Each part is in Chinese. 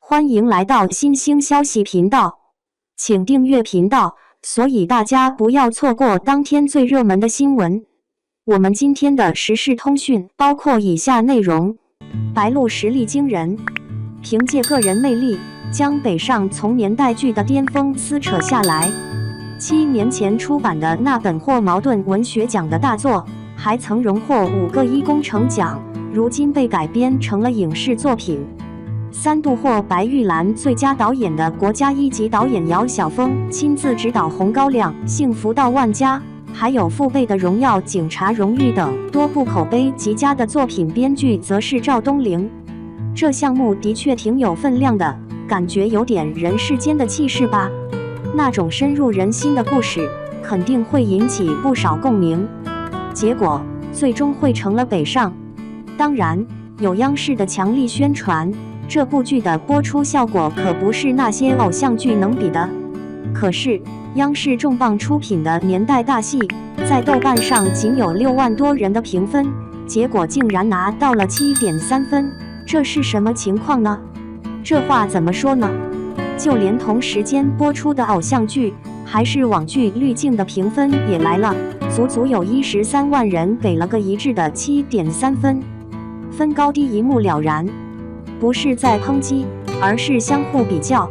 欢迎来到新兴消息频道，请订阅频道，所以大家不要错过当天最热门的新闻。我们今天的时事通讯包括以下内容：白鹿实力惊人，凭借个人魅力将北上从年代剧的巅峰撕扯下来。7年前出版的那本获茅盾文学奖的大作，还曾荣获5个一工程奖，如今被改编成了影视作品。3度获白玉兰最佳导演的国家1级导演姚晓峰亲自执导《红高粱》《幸福到万家》，还有父辈的荣耀、警察荣誉等多部口碑极佳的作品编剧则是赵东陵。这项目的确挺有分量的，感觉有点人世间的气势吧。那种深入人心的故事，肯定会引起不少共鸣。结果最终会成了北上。当然，有央视的强力宣传，这部剧的播出效果可不是那些偶像剧能比的。可是，央视重磅出品的年代大戏，在豆瓣上仅有6万多人的评分，结果竟然拿到了7.3分，这是什么情况呢？这话怎么说呢？就连同时间播出的偶像剧，还是网剧滤镜的评分也来了，足足有13万人给了个一致的7.3分，分高低一目了然。不是在抨击，而是相互比较。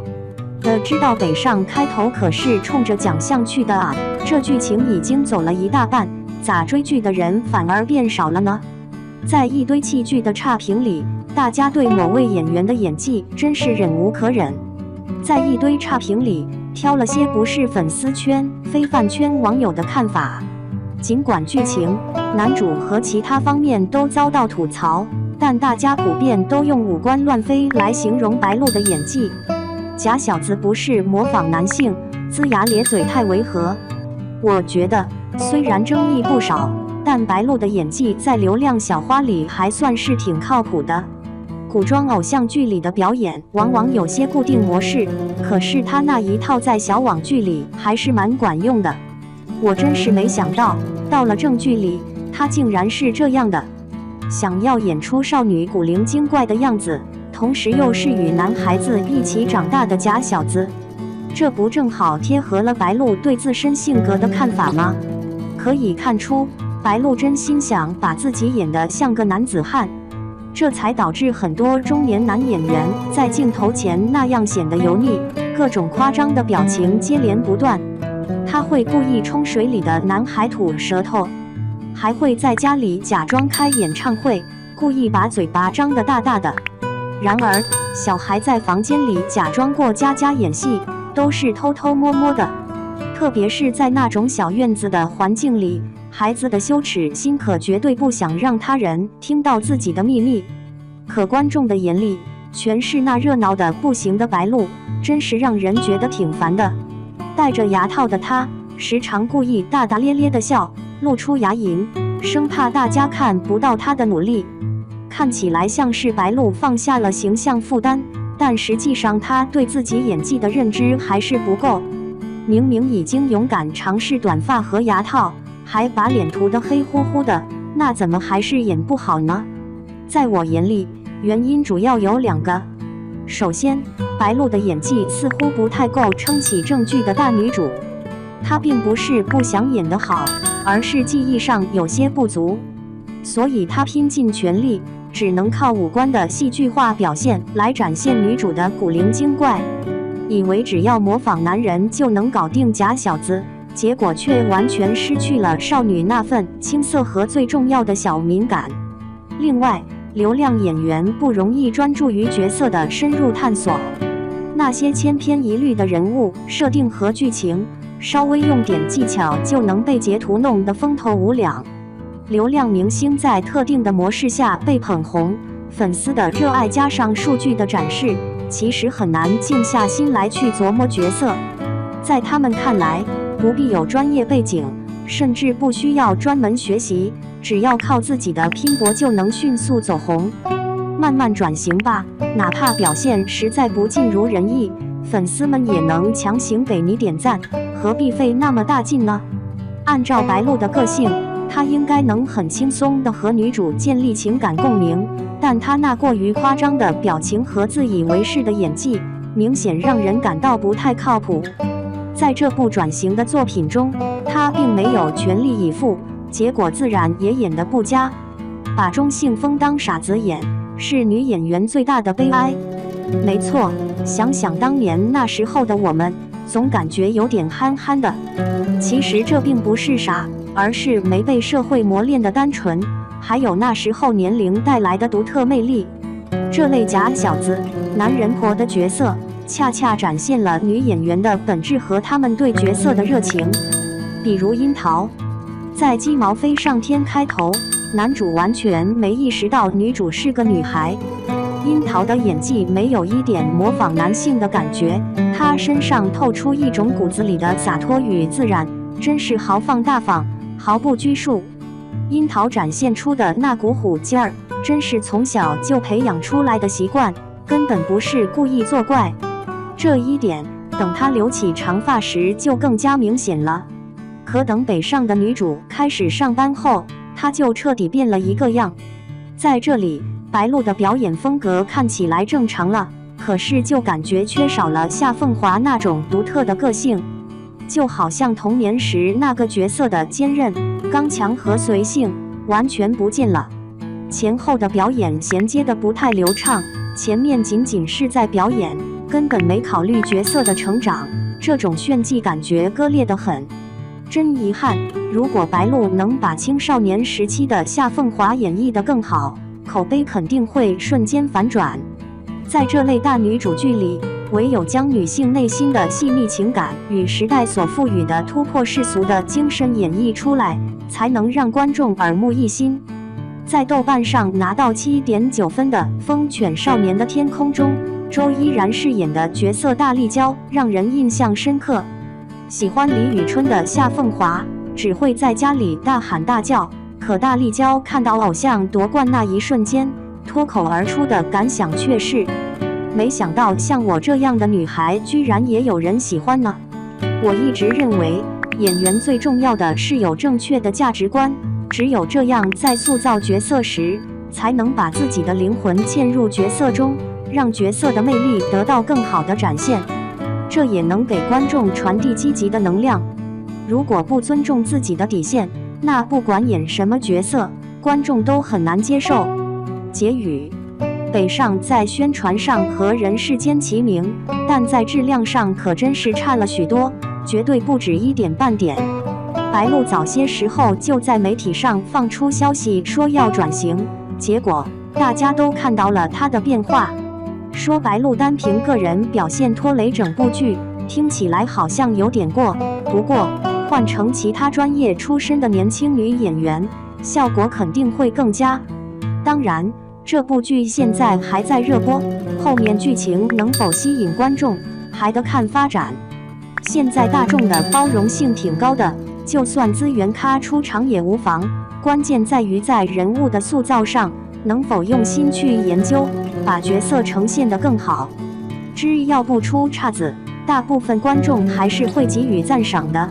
知道北上开头可是冲着奖项去的啊，这剧情已经走了一大半，咋追剧的人反而变少了呢？在一堆弃剧的差评里，大家对某位演员的演技真是忍无可忍。在一堆差评里，挑了些不是粉丝圈、非饭圈网友的看法。尽管剧情、男主和其他方面都遭到吐槽，但大家普遍都用五官乱飞来形容白鹿的演技。假小子不是模仿男性，龇牙咧嘴太违和。我觉得，虽然争议不少，但白鹿的演技在流量小花里还算是挺靠谱的。古装偶像剧里的表演往往有些固定模式，可是他那一套在小网剧里还是蛮管用的。我真是没想到，到了正剧里，他竟然是这样的。想要演出少女古灵精怪的样子，同时又是与男孩子一起长大的假小子，这不正好贴合了白鹿对自身性格的看法吗？可以看出，白鹿真心想把自己演得像个男子汉，这才导致很多中年男演员在镜头前那样显得油腻，各种夸张的表情接连不断。他会故意冲水里的男孩吐舌头，还会在家里假装开演唱会，故意把嘴巴张得大大的。然而，小孩在房间里假装过家家演戏，都是偷偷摸摸的。特别是在那种小院子的环境里，孩子的羞耻心可绝对不想让他人听到自己的秘密。可观众的眼里，全是那热闹的不行的白鹿，真是让人觉得挺烦的。戴着牙套的他，时常故意大大咧咧的笑，露出牙龈，生怕大家看不到他的努力。看起来像是白鹿放下了形象负担，但实际上他对自己演技的认知还是不够。明明已经勇敢尝试短发和牙套，还把脸涂得黑乎乎的，那怎么还是演不好呢？在我眼里，原因主要有2个。首先，白鹿的演技似乎不太够撑起正剧的大女主。她并不是不想演得好，而是技艺上有些不足，所以她拼尽全力，只能靠五官的戏剧化表现来展现女主的古灵精怪，以为只要模仿男人就能搞定假小子，结果却完全失去了少女那份青涩和最重要的小敏感。另外，流量演员不容易专注于角色的深入探索，那些千篇一律的人物设定和剧情，稍微用点技巧就能被截图弄得风头无两。流量明星在特定的模式下被捧红，粉丝的热爱加上数据的展示，其实很难静下心来去琢磨角色。在他们看来，不必有专业背景，甚至不需要专门学习，只要靠自己的拼搏就能迅速走红。慢慢转型吧，哪怕表现实在不尽如人意，粉丝们也能强行给你点赞，何必费那么大劲呢？按照白鹿的个性，她应该能很轻松地和女主建立情感共鸣，但他那过于夸张的表情和自以为是的演技，明显让人感到不太靠谱。在这部转型的作品中，他并没有全力以赴，结果自然也演得不佳。把钟信峰当傻子演，是女演员最大的悲哀。没错，想想当年那时候的我们，总感觉有点憨憨的。其实这并不是傻，而是没被社会磨练的单纯，还有那时候年龄带来的独特魅力。这类假小子、男人婆的角色，恰恰展现了女演员的本质和她们对角色的热情。比如樱桃，在鸡毛飞上天开头，男主完全没意识到女主是个女孩。樱桃的演技没有一点模仿男性的感觉，她身上透出一种骨子里的洒脱与自然，真是豪放大方，毫不拘束。樱桃展现出的那股虎劲儿，真是从小就培养出来的习惯，根本不是故意作怪。这一点，等她留起长发时就更加明显了。可等北上的女主开始上班后，她就彻底变了一个样。在这里，白鹿的表演风格看起来正常了，可是就感觉缺少了夏凤华那种独特的个性，就好像童年时那个角色的坚韧、刚强和随性完全不见了。前后的表演衔接的不太流畅，前面仅仅是在表演，根本没考虑角色的成长，这种炫技感觉割裂得很。真遗憾，如果白鹿能把青少年时期的夏凤华演绎得更好，口碑肯定会瞬间反转。在这类大女主剧里，唯有将女性内心的细腻情感与时代所赋予的突破世俗的精神演绎出来，才能让观众耳目一新。在豆瓣上拿到7.9分的《疯犬少年的天空》中，周依然饰演的角色大丽娇让人印象深刻。喜欢李宇春的夏凤华只会在家里大喊大叫，可大丽娇看到偶像夺冠那一瞬间，脱口而出的感想却是：没想到像我这样的女孩居然也有人喜欢呢。我一直认为，演员最重要的是有正确的价值观，只有这样，在塑造角色时，才能把自己的灵魂嵌入角色中，让角色的魅力得到更好的展现。这也能给观众传递积极的能量。如果不尊重自己的底线，那不管演什么角色，观众都很难接受。结语：北上在宣传上和人世间齐名，但在质量上可真是差了许多，绝对不止一点半点。白鹿早些时候就在媒体上放出消息说要转型，结果大家都看到了她的变化。说白鹿单凭个人表现拖累整部剧，听起来好像有点过，不过换成其他专业出身的年轻女演员，效果肯定会更佳。当然，这部剧现在还在热播，后面剧情能否吸引观众，还得看发展。现在大众的包容性挺高的，就算资源咖出场也无妨，关键在于在人物的塑造上，能否用心去研究，把角色呈现得更好。只要不出岔子，大部分观众还是会给予赞赏的。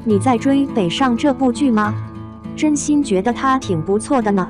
你在追北上这部剧吗？真心觉得它挺不错的呢。